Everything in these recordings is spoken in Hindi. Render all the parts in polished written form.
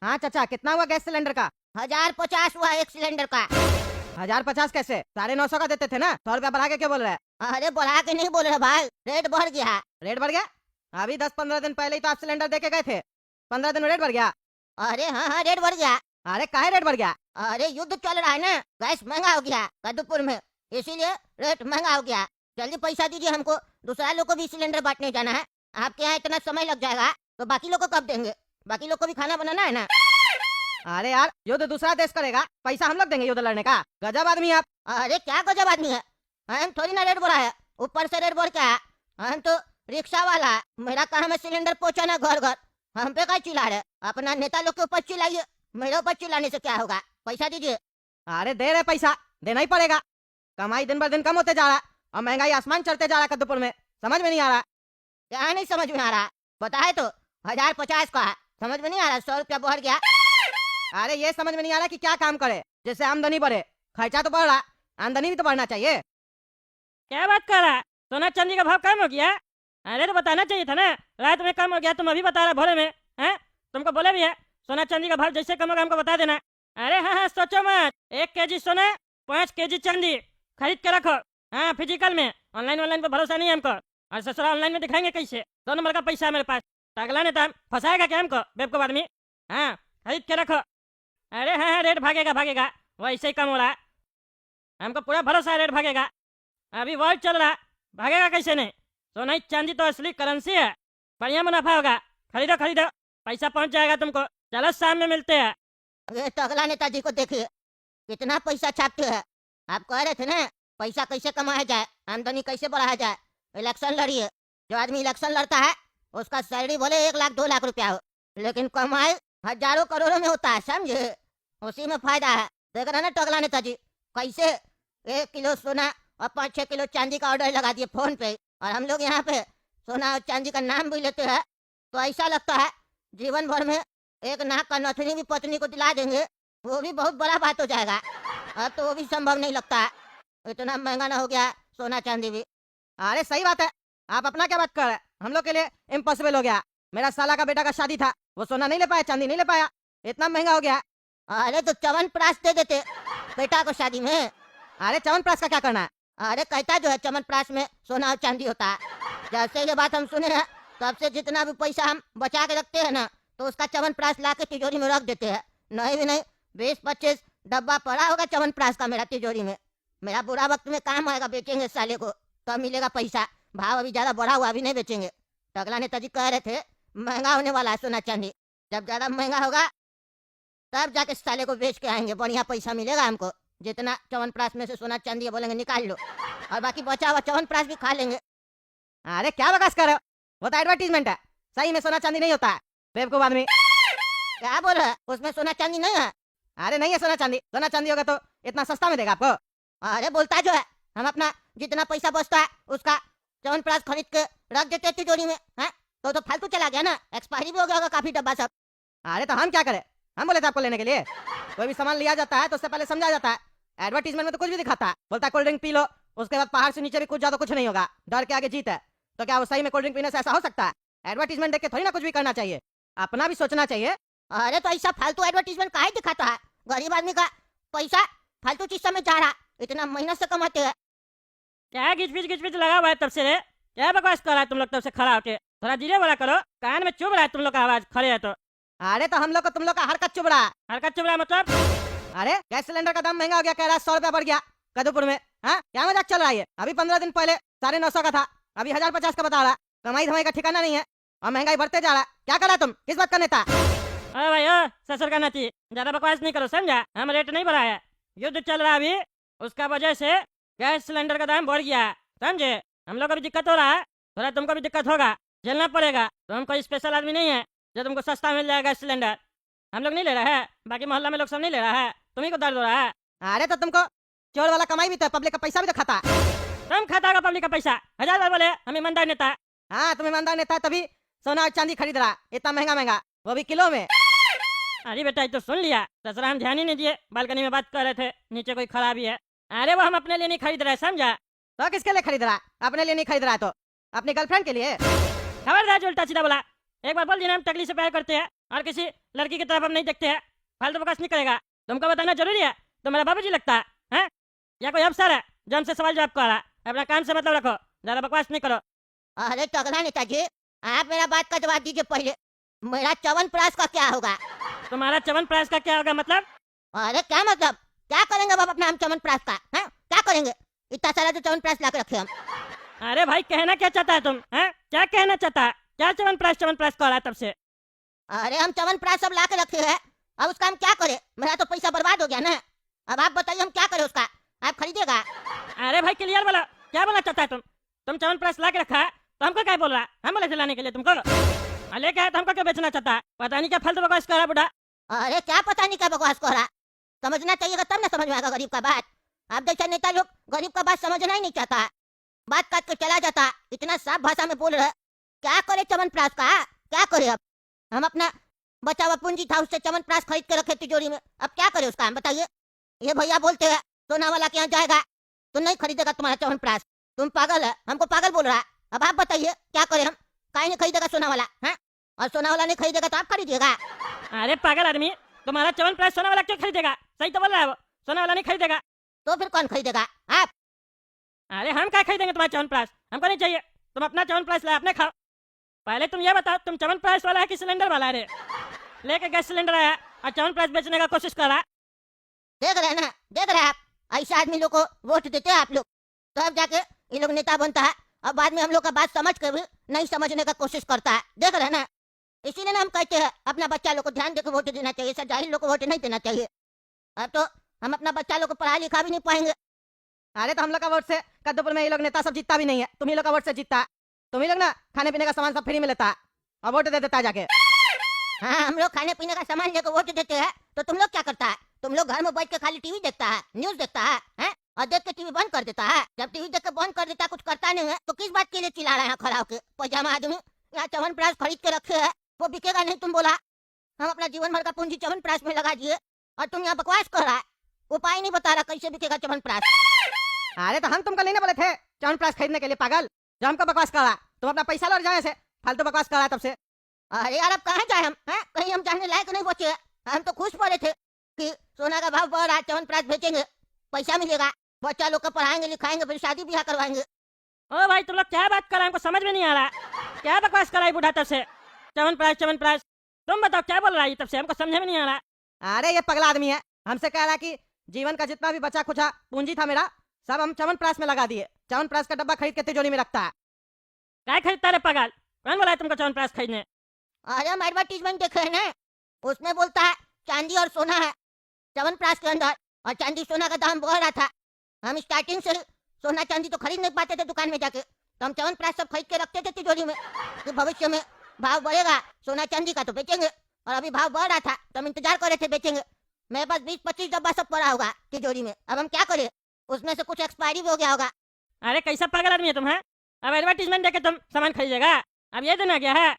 हाँ चाचा, कितना हुआ गैस सिलेंडर का? 1050 हुआ एक सिलेंडर का। 1050 कैसे? 950 का देते थे ना, 100 रुपया बढ़ा के क्या बोल रहे हैं? अरे बढ़ा के नहीं बोल रहे भाई, रेट बढ़ गया। रेट बढ़ गया? अभी 10-15 दिन पहले ही तो आप सिलेंडर दे के गए थे, 15 दिन में रेट बढ़ गया? अरे हाँ हाँ रेट बढ़ गया। अरे काहे रेट बढ़ गया? अरे युद्ध चल रहा है ना, गैस महंगा हो गया कदमपुर में, इसीलिए रेट महंगा हो गया। जल्दी पैसा दीजिए हमको, दूसरा लोग को भी सिलेंडर बांटने जाना है। आपके यहाँ इतना समय लग जाएगा तो बाकी लोग को कब देंगे? बाकी लोग को भी खाना बनाना है ना। अरे यार, युद्ध दूसरा देश करेगा, पैसा हम लोग देंगे युद्ध लड़ने का? गजब आदमी आप। अरे क्या गजब आदमी है, हम थोड़ी ना रेट बढ़ा है, ऊपर से रेट बढ़ के आया। हम तो रिक्शा वाला है, मेरा काम है सिलेंडर पहुंचाना घर घर। हम पे क्या चिल्ला रहे? अपना नेता लोग के ऊपर चिल्लाइए, मेरे ऊपर चिल्लाने से क्या होगा? पैसा दीजिए। अरे दे रहे पैसा, देना ही पड़ेगा। कमाई दिन ब दिन कम होते जा रहा और महंगाई आसमान चढ़ते जा रहा कद्दूपुर में, समझ में नहीं आ रहा। क्या नहीं समझ में आ रहा? बताए तो 1050 का है, समझ में नहीं आ रहा? 100 रुपया बढ़ गया। अरे ये समझ में नहीं आ रहा कि क्या काम करे जिससे आमदनी बढ़े। खर्चा तो बढ़ रहा, आमदनी भी तो बढ़ना चाहिए। क्या बात कर रहा है? सोना चांदी का भाव कम हो गया? अरे तो बताना चाहिए था ना, रात में कम हो गया, तुम अभी बता रहे भोरे में। हैं, तुमको बोले भी है सोना चांदी का भाव जैसे कम होगा हमको बता देना। अरे हाँ हाँ सोचो मत, 1 केजी सोना 5 केजी चांदी खरीद के रखो। हाँ फिजिकल में, ऑनलाइन पे भरोसा नहीं है हमको। और ससुरा ऑनलाइन में दिखाएंगे कैसे? 2 नंबर का पैसा है मेरे पास, टगला नेता फंसाएगा क्या हमको बेवकूफ आदमी? हाँ खरीद के रखो। अरे हाँ हाँ रेट भागेगा भागेगा, वैसे ही कम हो रहा है, हमको पूरा भरोसा है रेट भागेगा। अभी वर्ल्ड चल रहा, भागेगा कैसे नहीं? सोना चांदी तो असली करेंसी है, बढ़िया मुनाफा होगा। खरीदो खरीदो, पैसा पहुंच जाएगा तुमको। चलो शाम में मिलते हैं। ये टगला नेताजी को देखिए कितना पैसा छापते हैं। आप कह रहे थे ना पैसा कैसे कमाया जाए, आमदनी कैसे बढ़ाया जाए। इलेक्शन लड़िए, जो आदमी इलेक्शन लड़ता है उसका सैलरी भले 1 लाख 2 लाख रुपया हो, लेकिन कमाई हजारों करोड़ों में होता है, समझे? उसी में फायदा है। देख रहे ना टगला नेताजी कैसे 1 किलो सोना और 5-6 किलो चांदी का ऑर्डर लगा दिए फोन पे। और हम लोग यहाँ पे सोना और चांदी का नाम भी लेते हैं तो ऐसा लगता है जीवन भर में 1 नाक का नथनी भी पत्नी को दिला देंगे, वो भी बहुत बड़ा बात हो जाएगा। अब तो वो भी संभव नहीं लगता है, इतना महंगा ना हो गया है सोना चांदी भी। अरे सही बात है, आप अपना क्या बात कर रहे हैं? हम लोग के लिए इम्पॉसिबल हो गया। मेरा साला का बेटा का शादी था, वो सोना नहीं ले पाया, चांदी नहीं ले पाया, इतना महंगा हो गया। अरे तो च्यवनप्राश दे देते बेटा को शादी में। अरे च्यवनप्राश का क्या करना है? अरे कहता जो है च्यवनप्राश में सोना और चांदी होता है। जैसे ये बात हम सुने हैं तब से जितना भी पैसा हम बचा के रखते हैं ना, तो उसका च्यवनप्राश ला के तिजोरी में रख देते हैं। नहीं भी नहीं 20-25 डब्बा पड़ा होगा च्यवनप्राश का मेरा तिजोरी में। मेरा बुरा वक्त में काम आएगा, बेचेंगे साले को तब मिलेगा पैसा। भाव अभी ज्यादा बढ़ा हुआ, अभी नहीं बेचेंगे। टगला नेताजी कह रहे थे महंगा होने वाला है सोना चांदी, जब ज्यादा महंगा होगा तब जाके साले को बेच के आएंगे, बढ़िया पैसा मिलेगा हमको। जितना च्यवनप्राश में से सोना चांदी है बोलेंगे निकाल लो, और बाकी बचा हुआ च्यवनप्राश भी खा लेंगे। अरे क्या बकवास कर रहे हो? वो तो एडवर्टीजमेंट है, सही में सोना चांदी नहीं होता है बेवकूफ आदमी। क्या बोल रहे हैं? उसमें सोना चांदी नहीं है? अरे नहीं है सोना चांदी, सोना चांदी होगा तो इतना सस्ता में देगा आपको? अरे बोलता जो है, हम अपना जितना पैसा बचता है उसका च्यवनप्राश खरीद के रख देते हैं तिजोरी में। है तो फालतू चला गया ना, एक्सपायरी भी हो गया होगा काफी डब्बा सब। अरे तो हम क्या करें? हम बोले थे आपको लेने के लिए? कोई भी सामान लिया जाता है तो उससे पहले समझा जाता है। एडवर्टीजमेंट में तो कुछ भी दिखाता है, बोलता है कोल्ड ड्रिंक पी लो, उसके बाद पहाड़ से नीचे भी कूद जाओ तो कुछ नहीं होगा, डर के आगे जीत है। तो क्या वो सही में कोल्ड ड्रिंक पीने से ऐसा हो सकता है? एडवर्टीजमेंट देख के थोड़ी ना कुछ भी करना चाहिए, अपना भी सोचना चाहिए। अरे तो ऐसा फालतू एडवर्टीजमेंट काहे दिखाता है? गरीब आदमी का पैसा फालतू चीज में जा रहा, इतना मेहनत से कमाते हैं। क्या घिच पिच लगा हुआ है तब से रे? क्या बकवास कर रहा है तुम लोग तब से खड़ा होके? थोड़ा धीरे बोला करो, कान में चुभ रहा है तुम लोग का आवाज खड़े है तो। अरे तो हम लोग को तुम लोग का हरकत चुभ रहा है। हरकत चुभ रहा है मतलब? अरे गैस सिलेंडर का दाम महंगा हो गया, कह रहा है 100 रुपया बढ़ गया कदूपुर में। हाँ क्या मजाक चल रहा है? अभी 15 दिन पहले 950 का था, अभी 1050 का बता रहा। कमाई धमाई का ठिकाना नहीं है और महंगाई बढ़ते जा रहा। क्या करा तुम? किस बात का नेता? अरे भाई ओ ससुर का नाती, ज्यादा बकवास नहीं करो समझा? हम रेट नहीं बढ़ाया, युद्ध चल रहा अभी, उसका वजह से गैस सिलेंडर का दाम बढ़ गया, समझे? हम लोग को भी दिक्कत हो रहा है, थोड़ा तुमको भी दिक्कत होगा, झेलना पड़ेगा। तो हम कोई स्पेशल आदमी नहीं है जो तुमको सस्ता मिल जाएगा सिलेंडर। हम लोग नहीं ले रहा है, बाकी मोहल्ला में लोग सब नहीं ले रहा है, तुम्ही को दर्द हो रहा है। अरे तो तुमको चोर वाला कमाई भी तो है, पब्लिक का पैसा भी तो खाता है। तुम खाता होगा पब्लिक का पैसा, 1000 बार बोले हम ईमानदार नेता है। हाँ तुम ईमानदार नेता है तभी सोना और चांदी खरीद रहा, इतना महंगा महंगा, वो भी किलो में। अरे बेटा ये तो सुन लिया, ससुरा हम ध्यान ही नहीं दिए, बालकनी में बात कर रहे थे, नीचे कोई खड़ा भी है। अरे वो हम अपने लिए नहीं खरीद रहे समझा? तो किसके लिए खरीद रहा? अपने लिए नहीं खरीद रहा तो अपनी गर्लफ्रेंड के लिए। खबरदार जो उल्टा सीधा बोला, एक बार बोल देना हम टकली से प्यार करते हैं, और किसी लड़की की तरफ हम नहीं देखते हैं। फालतू बकवास नहीं करेगा। तुमको बताना जरूरी है? तो मेरा बाबूजी लगता है हैं? या कोई अफसर है जो हमसे सवाल जवाब कर रहा है? अपना काम से मतलब रखो, ज्यादा बकवास नहीं करो। अरे टकला नेताजी, आप मेरा बात का जवाब दीजिए पहले। मेरा च्यवनप्राश का क्या होगा? तुम्हारा च्यवनप्राश का क्या होगा मतलब? अरे क्या मतलब? क्या करेंगे बाप अपना हम च्यवनप्राश का? हैं? क्या करेंगे? इतना सारा जो च्यवनप्राश ला के रखे हम। अरे भाई कहना क्या चाहता है तुम? हैं? क्या कहना चाहता है? क्या च्यवनप्राश कह रहा है तब से? अरे हम च्यवनप्राश सब ला के रखे हैं, अब उसका हम क्या करें? मेरा तो पैसा बर्बाद हो गया ना। अब आप बताइए हम क्या करें उसका? आप खरीदेगा? अरे भाई क्लियर बोलो, क्या बोलना चाहता है तुम च्यवनप्राश ला के रखा है तो हमको क्या बोल रहा है? हम बोले लाने के लिए तुमको? लेके आया तो हमको क्यों बेचना चाहता है? पता नहीं क्या फालतू बकवास कर रहा है बुढ़ा। अरे क्या पता नहीं क्या बकवास कर रहा? समझना चाहिएगा तब ना समझ में आएगा गरीब का बात। आप जैसा नेता लोग गरीब का बात समझना ही नहीं चाहता है, बात काट के चला जाता है। इतना साफ भाषा में बोल रहे हैं। क्या करे च्यवनप्राश का? क्या करे अब? हम अपना बचा हुआ पूंजी था उससे च्यवनप्राश खरीद के रखे तिजोरी में, अब क्या करे उसका हम बताइए? ये भैया बोलते हैं सोना वाला के यहाँ जाएगा तो नहीं खरीदेगा तुम्हारा च्यवनप्राश। तुम पागल है, हमको पागल बोल रहा है। अब आप बताइए क्या करें हम? काहे नहीं खरीदेगा सोना वाला है? और सोना वाला नहीं खरीदेगा तो आप खरीदिएगा? अरे पागल आदमी, तुम्हारा च्यवनप्राश सोना वाला क्यों खरीदेगा? सही तो बोल रहा है वो, सोना वाला नहीं खरीदेगा। तो फिर कौन खरीदेगा? आप? अरे हम क्या खरीदेंगे तुम्हारा च्यवनप्राश? हमको नहीं चाहिए। तुम अपना च्यवनप्राश लाए अपने खाओ। पहले तुम ये बताओ तुम च्यवनप्राश वाला है कि सिलेंडर वाला है? रे लेके गैस सिलेंडर आया और च्यवनप्राश बेचने का कोशिश कर रहा है। देख रहे हैं ना, देख रहे हैं आप? ऐसे आदमी लोग को वोट देते हैं आप लोग, तब जाके ये लोग नेता बनता है और बाद में हम लोग का बात समझ के भी नहीं समझने का कोशिश करता है। देख रहे हैं ना, इसीलिए ना हम कहते हैं अपना बच्चा लोग को ध्यान देकर वोट देना चाहिए, सब जाहिल लोग को वोट नहीं देना चाहिए। अब तो हम अपना बच्चा लोग को पढ़ा लिखा भी नहीं पाएंगे। अरे तो हम लोग का वोट से कद्दूपुर में ये लोग नेता सब जीतता भी नहीं है, तुम ही लोग का वोट से जीतता है। तुम ही लोग ना खाने पीने का सामान सब फ्री में लेता है और वोट दे देता है जाके। हाँ, हम लोग खाने पीने का सामान लेकर वोट देते हैं तो तुम लोग क्या करता है? तुम लोग घर में बैठ के खाली टीवी देखता है, न्यूज देखता है, हैं? और देख के टीवी बंद कर देता है। जब टीवी देख के बंद कर देता है, कुछ करता नहीं है, तो किस बात के लिए चिल्ला रहे हैं खड़ा होकर? पैजामा आदमी यहाँ च्यवनप्राश खरीद के रखे है, वो बिकेगा नहीं तुम बोला। हम अपना जीवन भर का पूंजी च्यवनप्राश में लगा दिए और तुम यहाँ बकवास कर रहा है, उपाय नहीं बता रहा कैसे बिकेगा च्यवनप्राश। अरे तो हम तुमको नहीं ना बोले थे च्यवनप्राश खरीदने के लिए पागल, जो हमको बकवास कर रहा? तुम अपना पैसा लौट जाए से फालतू बकवास कर रहा है तब से। अरे यार अब कहाँ जाए हम? हैं? कहीं हम जाने लायक नहीं बचे हैं। हम तो खुश पड़े थे कि सोना का भाव बढ़ रहा है, च्यवनप्राश बेचेंगे, पैसा मिलेगा, बच्चा लोग को पढ़ाएंगे लिखाएंगे, फिर शादी ब्याह करवाएंगे। ओ भाई तुम लोग क्या बात कर रहे हैं? हमको समझ में नहीं आ रहा। क्या बकवास कर रहा है बुढ़ा तब से? च्यवनप्राश तुम बताओ क्या बोल रहा है तब से? हमको समझ में नहीं आ रहा। अरे ये पगला आदमी है, हमसे कह रहा कि जीवन का जितना भी बचा खुचा पूंजी था मेरा सब हम च्यवनप्राश में लगा दिए। च्यवनप्राश का डब्बा खरीद के तिजोरी में रखता है। क्या खरीदता रे पागल? कौन बोला है तुमको च्यवनप्राश खरीदने? अरे हम एडवर्टीजमेंट देखे है ना, उसमें बोलता है चांदी और सोना है च्यवनप्राश के अंदर, और चांदी सोना का दाम बढ़ रहा था। हम स्टार्टिंग से सोना चांदी तो खरीद नहीं पाते थे दुकान में जाके, तो हम च्यवनप्राश सब खरीद के रखते थे तिजोरी में कि भविष्य में भाव बढ़ेगा सोना चांदी का तो बेचेंगे। और अभी भाव बढ़ रहा था तो हम इंतजार कर रहे थे बेचेंगे। मेरे पास 20-25 डब्बा सब पड़ा होगा तिजोरी में, अब हम क्या करें? उसमें से कुछ एक्सपायरी भी हो गया होगा। अरे कैसा पागल आदमी है तुम? है अब एडवर्टीजमेंट देके तुम सामान खरीदेगा? अब ये दिन आ गया है।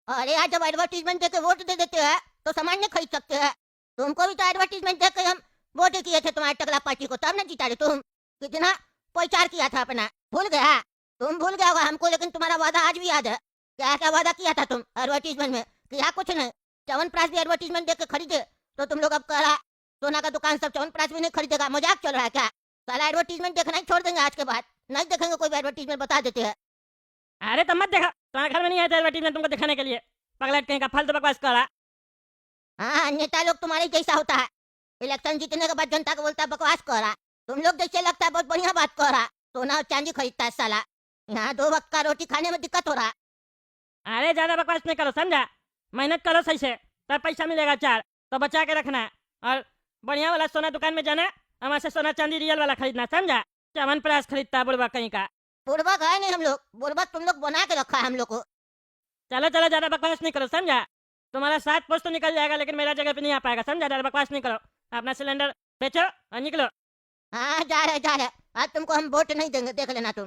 अरे यार जब एडवर्टीजमेंट देके वोट दे देते हैं तो सामान नहीं खरीद सकते हैं। तुमको भी तो एडवर्टीजमेंट देके हम वोट किए थे तुम्हारे टकला पार्टी को, तब ना जीता रहे तुम। कितना प्रचार किया था अपना, भूल गया? तुम भूल गया होगा हमको, लेकिन तुम्हारा वादा आज भी याद है। क्या क्या वादा किया था तुम एडवर्टीजमेंट में? किया कुछ नहीं। च्यवनप्राश भी एडवर्टीजमेंट देख के खरीदे तो तुम लोग अब कह रहा सोना का दुकान सब च्यवनप्राश भी नहीं खरीदेगा। मजाक चल रहा है क्या? साला एडवर्टीजमेंट देखना ही छोड़ देंगे आज के बाद, नहीं देखेंगे कोई भी एडवर्टीजमेंट, बता देते हैं। अरे तब मत देखा, तुम्हारे घर में नहीं आया था एडवर्टीजमेंट तुमको दिखाने के लिए। पगलेट कहीं का फालतू बकवास कर रहा। हाँ, नेता लोग तुम्हारे जैसा होता है, इलेक्शन जीतने के बाद जनता को बोलता है बकवास कर रहा। तुम लोग जैसे लगता है बहुत बढ़िया बात कर रहा, सोना और चांदी खरीदता है साला। यहाँ 2 वक्त का रोटी खाने में दिक्कत हो रहा। अरे ज्यादा बकवास नहीं करो, समझा? मेहनत करो सही से, तब पैसा मिलेगा 4, तो बचा के रखना। और बढ़िया वाला सोना दुकान में जाना, हमारे से सोना चांदी रियल वाला खरीदना, समझा? च्यवनप्राश खरीदता है बुढ़वा कहीं का। बुड़बक है नहीं हम लोग, बुड़बक तुम लोग बना के रखा है हम लोग को। चलो चलो ज्यादा बकवास नहीं करो, समझा? तुम्हारा 7 पोस्ट तो निकल जाएगा लेकिन मेरा जगह पे नहीं आ पाएगा, समझा? ज्यादा बकवास नहीं करो, अपना सिलेंडर बेचो और निकलो। हाँ जा रहे आज तुमको हम वोट नहीं देंगे, देख लेना तुम।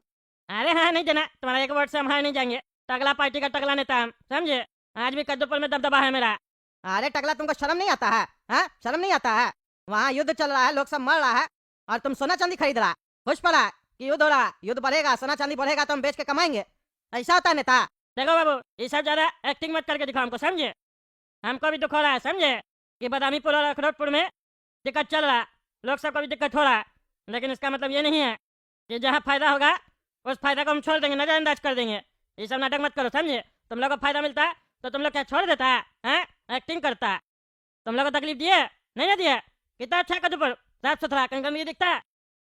अरे हाँ नहीं देना, तुम्हारा 1 वोट से हम हार नहीं जाएंगे। टगला पार्टी का टगला नेता हम, समझे? आज भी कद्दूपुर में दबदबा है मेरा। अरे टकला तुमको शर्म नहीं आता है? हाँ शर्म नहीं आता है? वहाँ युद्ध चल रहा है, लोग सब मर रहा है और तुम सोना चांदी खरीद रहा। खुश पड़ा है कि युद्ध हो रहा है, युद्ध बढ़ेगा, सोना चांदी बढ़ेगा तो हम बेच के कमाएंगे। ऐसा होता है नेता? देखो बाबू, ये सब ज्यादा एक्टिंग मत करके दिखाओ हमको, समझे? हमको भी दुख हो रहा है, समझे, कि बदामीपुर और अखरोटपुर में दिक्कत चल रहा, लोग सबको भी दिक्कत हो रहा, लेकिन इसका मतलब ये नहीं है कि जहाँ फायदा होगा उस फायदा को हम छोड़ देंगे, नजरअंदाज कर देंगे। ये सब नाटक मत करो, समझे। तुम लोग को फायदा मिलता है तो तुम लोग क्या छोड़ देता है, हैं? एक्टिंग करता है। तुम लोग को तकलीफ दिए नहीं ना दिए? कितना अच्छा कदूपुर, साफ सुथरा, कहीं गंदगी दिखता है?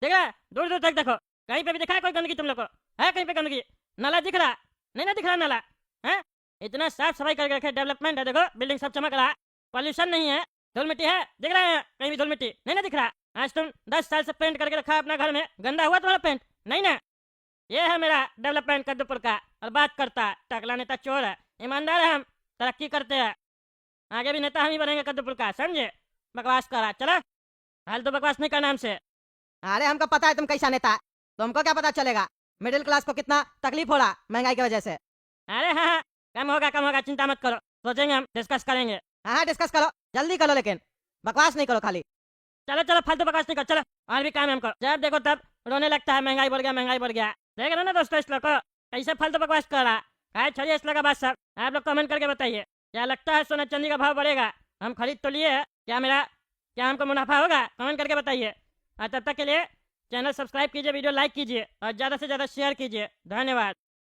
देख रहा है? दूर दूर तक देखो, कहीं पे भी दिखा है कोई गंदगी तुम लोग को? है कहीं पे गंदगी? नाला दिख रहा नहीं? ना दिख रहा नाला, है? इतना साफ सफाई करके रखे, डेवलपमेंट है, देखो बिल्डिंग सब चमक रहा, पॉल्यूशन नहीं है, धूल मिट्टी है, दिख रहा है कहीं भी धूल मिट्टी? नहीं ना दिख रहा। आज तुम 10 साल से पेंट करके रखा है अपना घर में, गंदा हुआ तुम्हारा पेंट? नहीं ना। ये है मेरा डेवलपमेंट कद्दूपुर का। और बात करता है टकला नेता चोर है, ईमानदार है, हम तरक्की करते हैं, आगे भी नेता हम ही बनेंगे कद्दूपुर का, समझे। बकवास करा, चला फालतू बकवास नहीं करना हमसे। अरे हमको पता है तुम कैसा नेता है, तुमको क्या पता चलेगा मिडिल क्लास को कितना तकलीफ हो रहा महंगाई की वजह से। अरे हाँ हाँ, कम होगा, चिंता मत करो, सोचेंगे, हम डिस्कस करेंगे। हाँ डिस्कस करो, जल्दी करो, लेकिन बकवास नहीं करो खाली। चलो चलो, फालतू बकवास नहीं करो, चलो और भी काम है हमको। जब देखो तब रोने लगता है, महंगाई बढ़ गया, महंगाई बढ़ गया। देख रहे हो ना दोस्तों इस लोग को, कैसे फालतू बकवास कर रहा है। छोड़िए इस लोग का बात सब, आप लोग कमेंट करके बताइए क्या लगता है सोना चांदी का भाव बढ़ेगा? हम खरीद तो लिए, क्या हमको मुनाफा होगा? कमेंट करके बताइए। और तब तक के लिए चैनल सब्सक्राइब कीजिए, वीडियो लाइक कीजिए और ज़्यादा से ज़्यादा शेयर कीजिए। धन्यवाद।